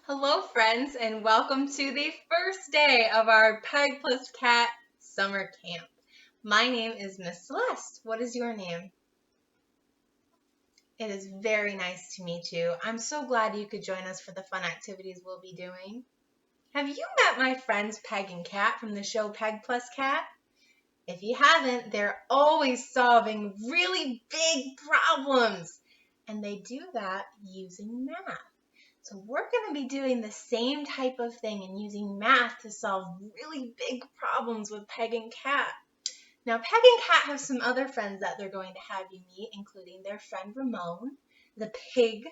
Hello, friends, and welcome to the first day of our Peg+Cat Summer Camp. My name is Miss Celeste. What is your name? It is very nice to meet you. I'm so glad you could join us for the fun activities we'll be doing. Have you met my friends Peg and Cat from the show Peg+Cat? If you haven't, they're always solving really big problems, and they do that using math. So we're going to be doing the same type of thing and using math to solve really big problems with Peg and Cat. Now, Peg and Cat have some other friends that they're going to have you meet, including their friend Ramon, the pig,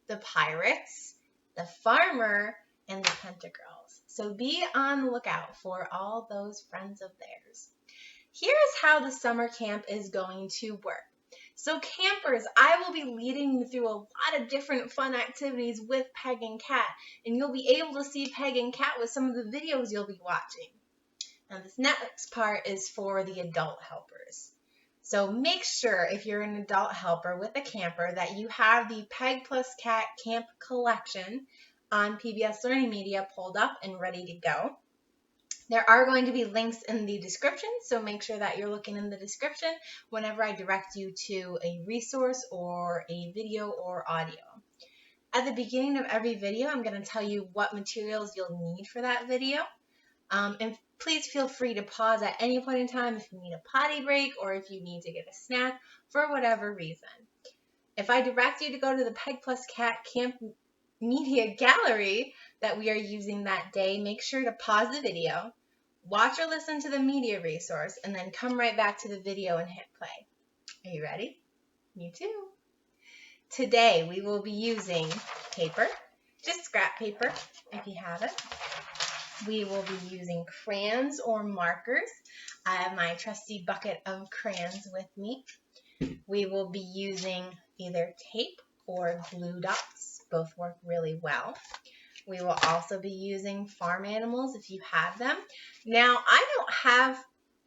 the pirates, the farmer, and the Pentagirls. So be on the lookout for all those friends of theirs. Here's how the summer camp is going to work. So campers, I will be leading you through a lot of different fun activities with Peg and Cat, and you'll be able to see Peg and Cat with some of the videos you'll be watching. Now this next part is for the adult helpers. So make sure if you're an adult helper with a camper that you have the Peg+Cat Camp Collection on PBS Learning Media pulled up and ready to go. There are going to be links in the description, so make sure that you're looking in the description whenever I direct you to a resource or a video or audio. At the beginning of every video, I'm going to tell you what materials you'll need for that video. And please feel free to pause at any point in time if you need a potty break or if you need to get a snack for whatever reason. If I direct you to go to the Peg+Cat Camp Media Gallery that we are using that day, make sure to pause the video, watch or listen to the media resource, and then come right back to the video and hit play. Are you ready? Me too. Today we will be using paper, just scrap paper if you have it. We will be using crayons or markers. I have my trusty bucket of crayons with me. We will be using either tape or glue dots. Both work really well. We will also be using farm animals if you have them. Now, I don't have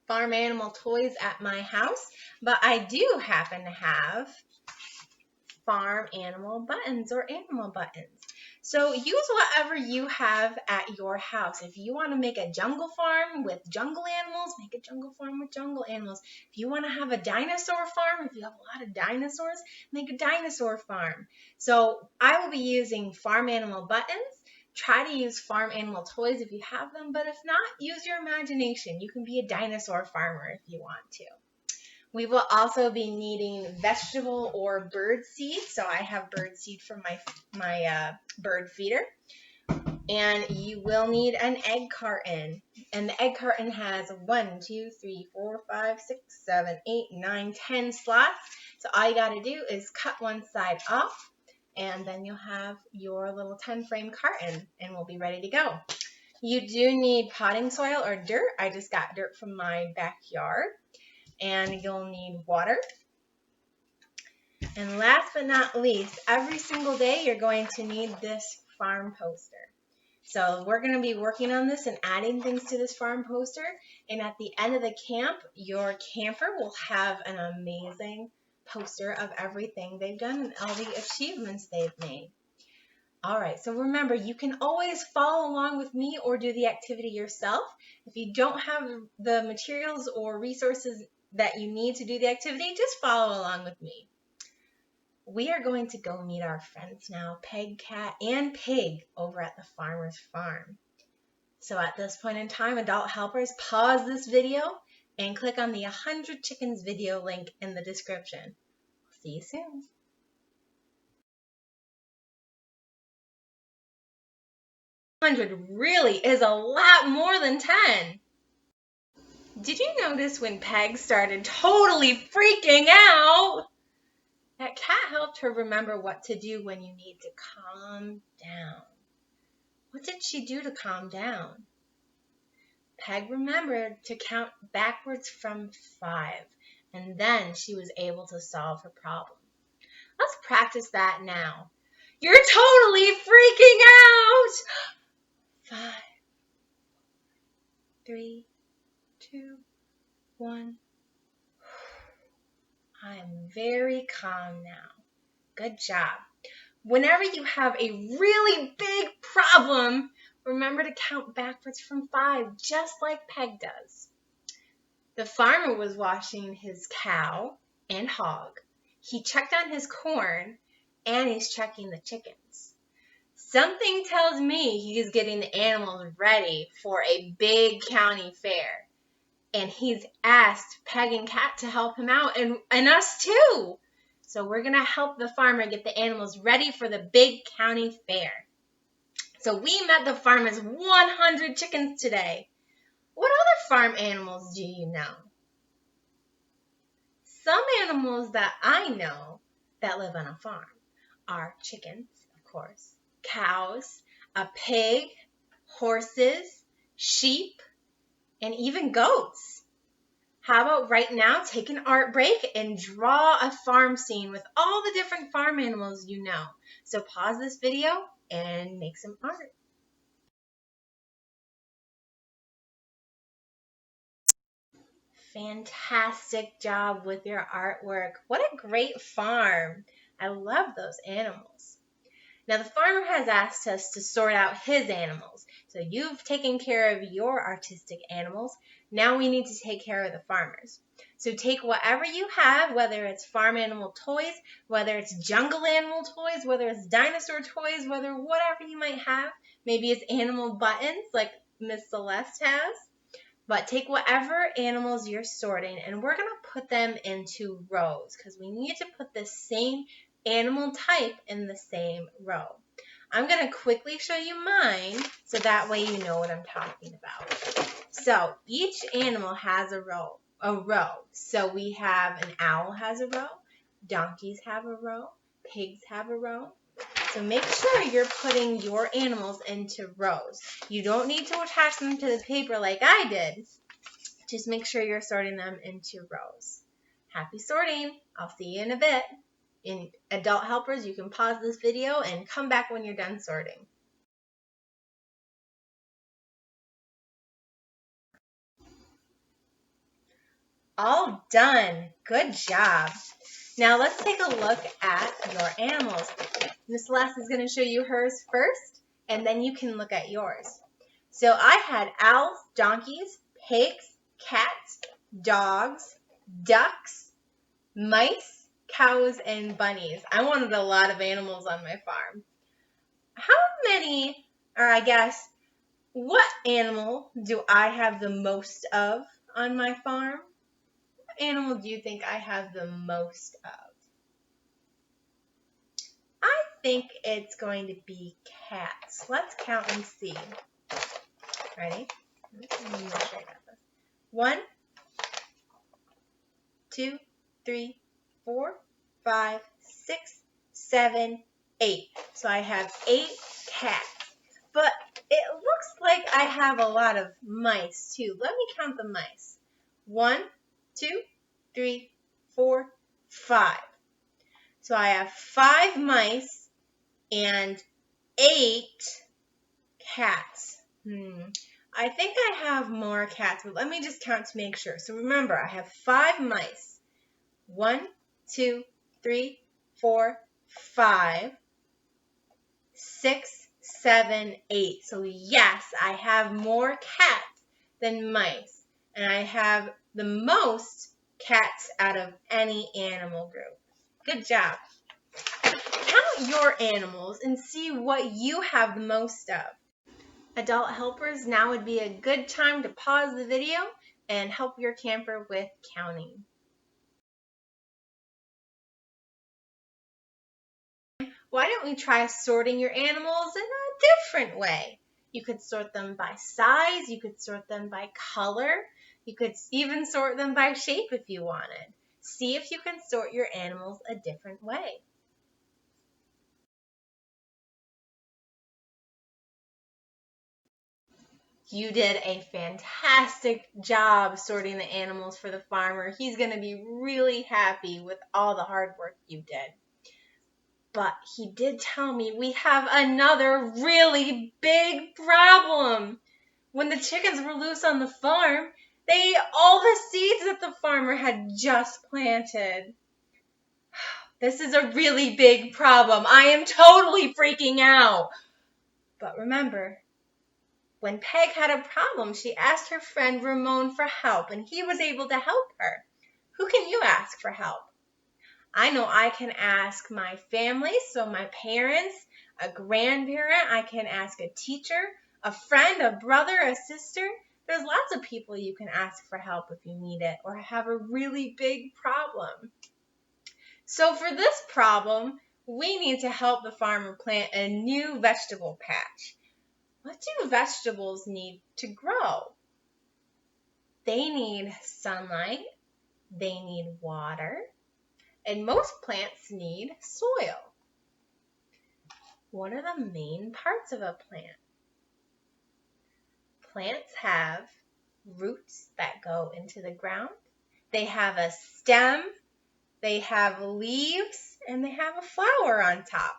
farm animal toys at my house, but I do happen to have farm animal buttons or animal buttons. So use whatever you have at your house. If you want to make a jungle farm with jungle animals, make a jungle farm with jungle animals. If you want to have a dinosaur farm, if you have a lot of dinosaurs, make a dinosaur farm. So I will be using farm animal buttons. Try to use farm animal toys if you have them, but if not, use your imagination. You can be a dinosaur farmer if you want to. We will also be needing vegetable or bird seed. So I have bird seed from my bird feeder. And you will need an egg carton. And the egg carton has 1, 2, 3, 4, 5, 6, 7, 8, 9, 10 slots. So all you got to do is cut one side off, and then you'll have your little 10-frame carton, and we'll be ready to go. You do need potting soil or dirt. I just got dirt from my backyard. And you'll need water. And last but not least, every single day you're going to need this farm poster. So we're going to be working on this and adding things to this farm poster. And at the end of the camp, your camper will have an amazing poster of everything they've done and all the achievements they've made. All right, so remember, you can always follow along with me or do the activity yourself. If you don't have the materials or resources that you need to do the activity, just follow along with me. We are going to go meet our friends now, Peg, Cat, and Pig, over at the farmer's farm. So at this point in time, adult helpers, pause this video and click on the 100 Chickens video link in the description. See you soon. Really is a lot more than 10. Did you notice when Peg started totally freaking out, that Cat helped her remember what to do when you need to calm down? What did she do to calm down? Peg remembered to count backwards from 5, and then she was able to solve her problem. Let's practice that now. You're totally freaking out! 5, 3, 2, 1. I am very calm now. Good job. Whenever you have a really big problem. Remember to count backwards from 5, just like Peg does. The farmer was washing his cow and hog. He checked on his corn, and he's checking the chickens. Something tells me he's getting the animals ready for a big county fair. And he's asked Peg and Cat to help him out, and us too. So we're going to help the farmer get the animals ready for the big county fair. So we met the farmer's 100 chickens today. What other farm animals do you know? Some animals that I know that live on a farm are chickens, of course, cows, a pig, horses, sheep, and even goats. How about right now take an art break and draw a farm scene with all the different farm animals you know. So pause this video and make some art. Fantastic job with your artwork. What a great farm. I love those animals. Now the farmer has asked us to sort out his animals. So you've taken care of your artistic animals. Now we need to take care of the farmers. So take whatever you have, whether it's farm animal toys, whether it's jungle animal toys, whether it's dinosaur toys, whatever you might have. Maybe it's animal buttons like Miss Celeste has. But take whatever animals you're sorting, and we're going to put them into rows because we need to put the same animal type in the same row. I'm going to quickly show you mine so that way you know what I'm talking about. So each animal has a row. So we have an owl has a row, donkeys have a row, pigs have a row. So make sure you're putting your animals into rows. You don't need to attach them to the paper like I did. Just make sure you're sorting them into rows. Happy sorting. I'll see you in a bit. In adult helpers, you can pause this video and come back when you're done sorting. All done. Good job. Now let's take a look at your animals. Miss Celeste is going to show you hers first, and then you can look at yours. So I had owls, donkeys, pigs, cats, dogs, ducks, mice, cows, and bunnies. I wanted a lot of animals on my farm. What animal do I have the most of on my farm? What animal do you think I have the most of? I think it's going to be cats. Let's count and see. Ready? Let me make sure I got this. 1, 2, 3, 4, 5, 6, 7, 8. So I have 8 cats. But it looks like I have a lot of mice too. Let me count the mice. 1, 2, 3, 4, 5. So I have 5 mice and 8 cats. I think I have more cats, but let me just count to make sure. So remember, I have 5 mice. 1, 2, 3, 4, 5, 6, 7, 8. So yes, I have more cats than mice. And I have the most cats out of any animal group. Good job. Count your animals and see what you have the most of. Adult helpers, now would be a good time to pause the video and help your camper with counting. Why don't we try sorting your animals in a different way? You could sort them by size, you could sort them by color, you could even sort them by shape if you wanted. See if you can sort your animals a different way. You did a fantastic job sorting the animals for the farmer. He's going to be really happy with all the hard work you did. But he did tell me we have another really big problem. When the chickens were loose on the farm, they ate all the seeds that the farmer had just planted. This is a really big problem. I am totally freaking out. But remember, when Peg had a problem, she asked her friend Ramon for help, and he was able to help her. Who can you ask for help? I know I can ask my family, so my parents, a grandparent, I can ask a teacher, a friend, a brother, a sister. There's lots of people you can ask for help if you need it or have a really big problem. So for this problem, we need to help the farmer plant a new vegetable patch. What do vegetables need to grow? They need sunlight, they need water, and most plants need soil. What are the main parts of a plant? Plants have roots that go into the ground. They have a stem, they have leaves, and they have a flower on top.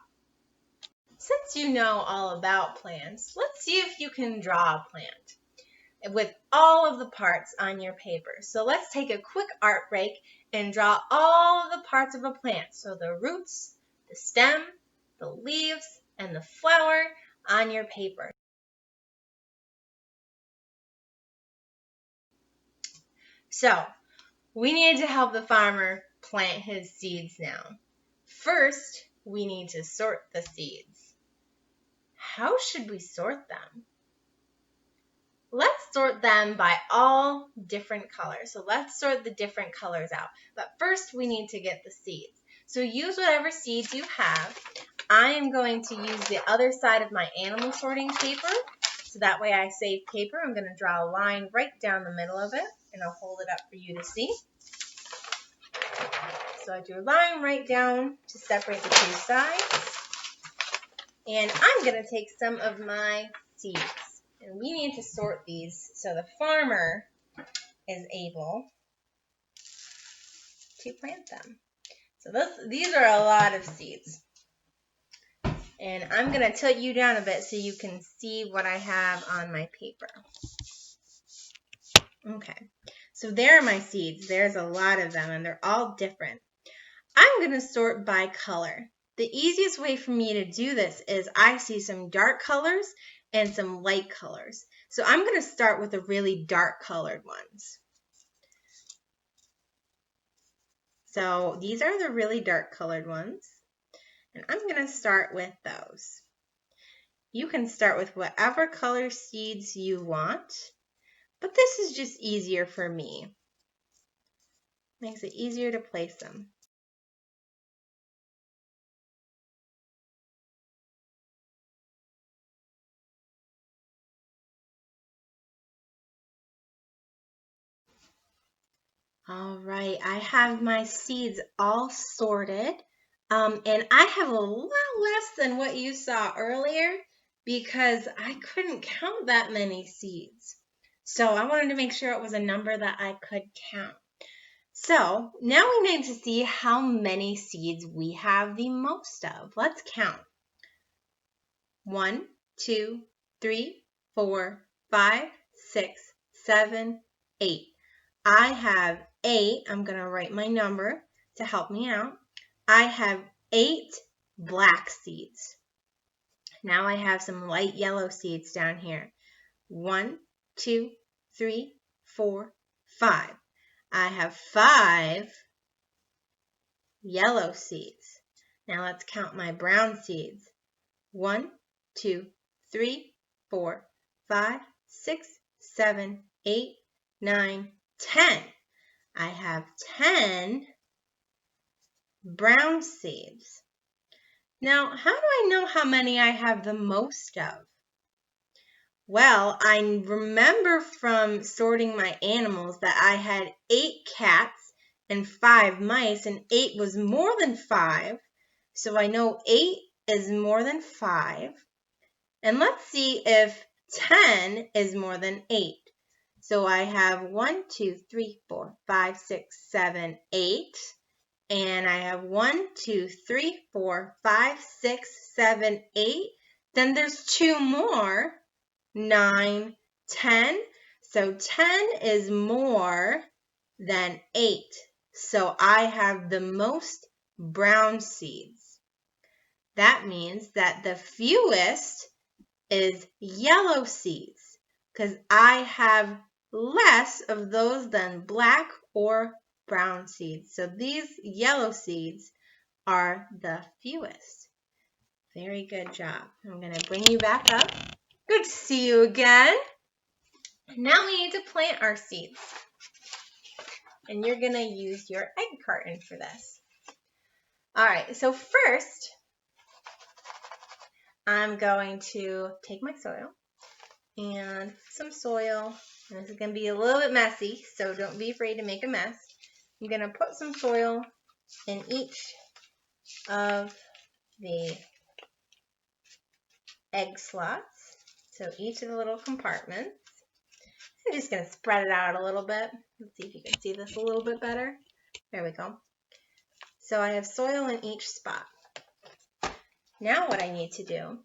Since you know all about plants, let's see if you can draw a plant with all of the parts on your paper. So let's take a quick art break and draw all of the parts of a plant. So the roots, the stem, the leaves, and the flower on your paper. So we need to help the farmer plant his seeds now. First, we need to sort the seeds. How should we sort them? Let's sort them by all different colors. So let's sort the different colors out. But first, we need to get the seeds. So use whatever seeds you have. I am going to use the other side of my animal sorting paper. So that way I save paper. I'm going to draw a line right down the middle of it. And I'll hold it up for you to see. So I drew a line right down to separate the two sides. And I'm going to take some of my seeds. And we need to sort these so the farmer is able to plant them. So these are a lot of seeds. And I'm going to tilt you down a bit so you can see what I have on my paper. Okay, so there are my seeds. There's a lot of them and they're all different. I'm going to sort by color. The easiest way for me to do this is I see some dark colors and some light colors. So I'm going to start with the really dark colored ones. So these are the really dark colored ones. And I'm going to start with those. You can start with whatever color seeds you want, but this is just easier for me. Makes it easier to place them. All right, I have my seeds all sorted, and I have a lot less than what you saw earlier because I couldn't count that many seeds. So I wanted to make sure it was a number that I could count. So now we need to see how many seeds we have the most of. Let's count. 1, 2, 3, 4, 5, 6, 7, 8. I have 8. I'm going to write my number to help me out. I have 8 black seeds. Now I have some light yellow seeds down here. 1, 2, 3, 4, 5. I have 5 yellow seeds. Now let's count my brown seeds. 1, 2, 3, 4, 5, 6, 7, 8, 9, 10. I have 10 brown seeds. Now, how do I know how many I have the most of? Well, I remember from sorting my animals that I had 8 cats and 5 mice, and 8 was more than 5. So I know 8 is more than 5. And let's see if 10 is more than 8. So I have 1, 2, 3, 4, 5, 6, 7, 8. And I have 1, 2, 3, 4, 5, 6, 7, 8. Then there's 2 more, 9, 10. So 10 is more than 8. So I have the most brown seeds. That means that the fewest is yellow seeds, because I have less of those than black or brown seeds. So these yellow seeds are the fewest. Very good job. I'm going to bring you back up. Good to see you again. Now we need to plant our seeds. And you're going to use your egg carton for this. All right, so first, I'm going to take my soil and some soil. And this is going to be a little bit messy, so don't be afraid to make a mess. I'm going to put some soil in each of the egg slots, so each of the little compartments. I'm just going to spread it out a little bit. Let's see if you can see this a little bit better. There we go. So I have soil in each spot. Now what I need to do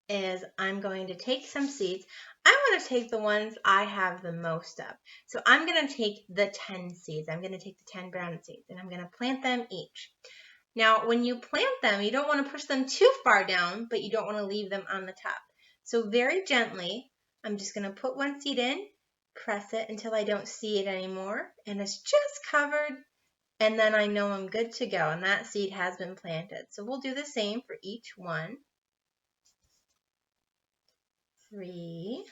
is I'm going to take some seeds. I want to take the ones I have the most of. So I'm going to take the 10 seeds. I'm going to take the 10 brown seeds, and I'm going to plant them each. Now, when you plant them, you don't want to push them too far down, but you don't want to leave them on the top. So very gently, I'm just going to put one seed in, press it until I don't see it anymore, and it's just covered, and then I know I'm good to go, and that seed has been planted. So we'll do the same for each one. 3,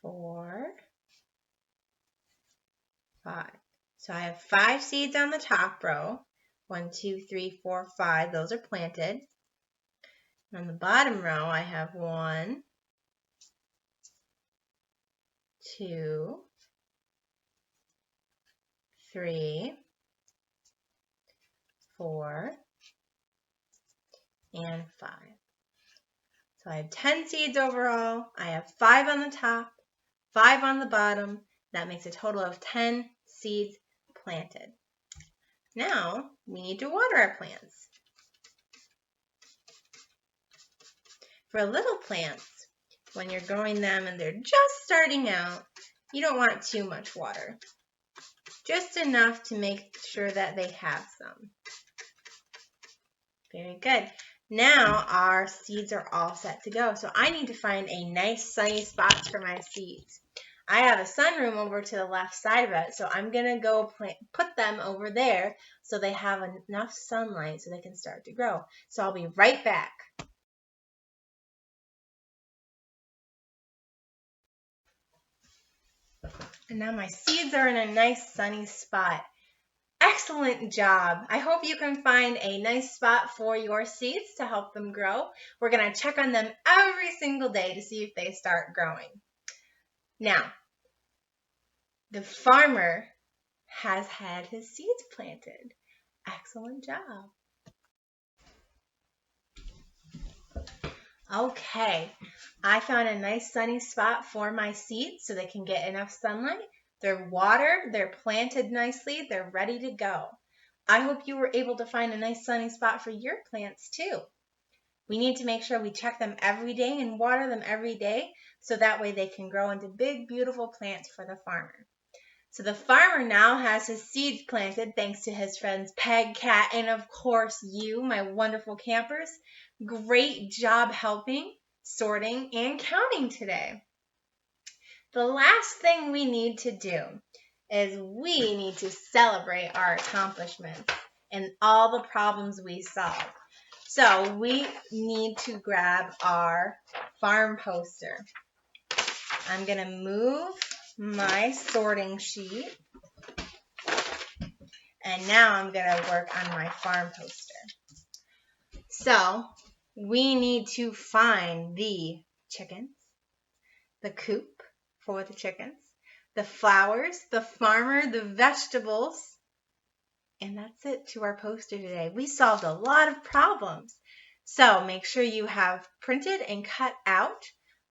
4, 5. So I have 5 seeds on the top row. 1, 2, 3, 4, 5. Those are planted. On the bottom row, I have 1, 2, 3, 4, and 5. So I have 10 seeds overall. I have 5 on the top, 5 on the bottom. That makes a total of 10 seeds planted. Now we need to water our plants. For little plants, when you're growing them and they're just starting out, you don't want too much water. Just enough to make sure that they have some. Very good. Now our seeds are all set to go. So I need to find a nice sunny spot for my seeds. I have a sunroom over to the left side of it, so I'm going to go put them over there so they have enough sunlight so they can start to grow. So I'll be right back. And now my seeds are in a nice sunny spot. Excellent job. I hope you can find a nice spot for your seeds to help them grow. We're going to check on them every single day to see if they start growing. Now, the farmer has had his seeds planted. Excellent job. Okay, I found a nice sunny spot for my seeds so they can get enough sunlight. They're watered, they're planted nicely, they're ready to go. I hope you were able to find a nice sunny spot for your plants too. We need to make sure we check them every day and water them every day so that way they can grow into big, beautiful plants for the farmer. So the farmer now has his seeds planted thanks to his friends Peg, Cat, and of course you, my wonderful campers. Great job helping, sorting, and counting today. The last thing we need to do is we need to celebrate our accomplishments and all the problems we solved. So we need to grab our farm poster. I'm going to move my sorting sheet. And now I'm going to work on my farm poster. So we need to find the chickens, the coop for the chickens, the flowers, the farmer, the vegetables, and that's it to our poster today. We solved a lot of problems. So make sure you have printed and cut out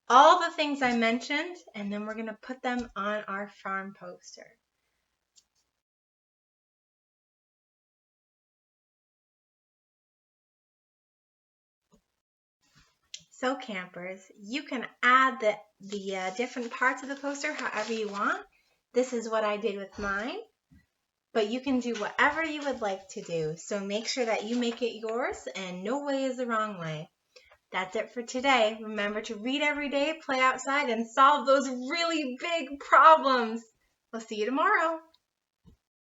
all the things I mentioned, and then we're going to put them on our farm poster. So campers, you can add the different parts of the poster however you want. This is what I did with mine. but you can do whatever you would like to do. So make sure that you make it yours, and no way is the wrong way. That's it for today. Remember to read every day, play outside, and solve those really big problems. We'll see you tomorrow.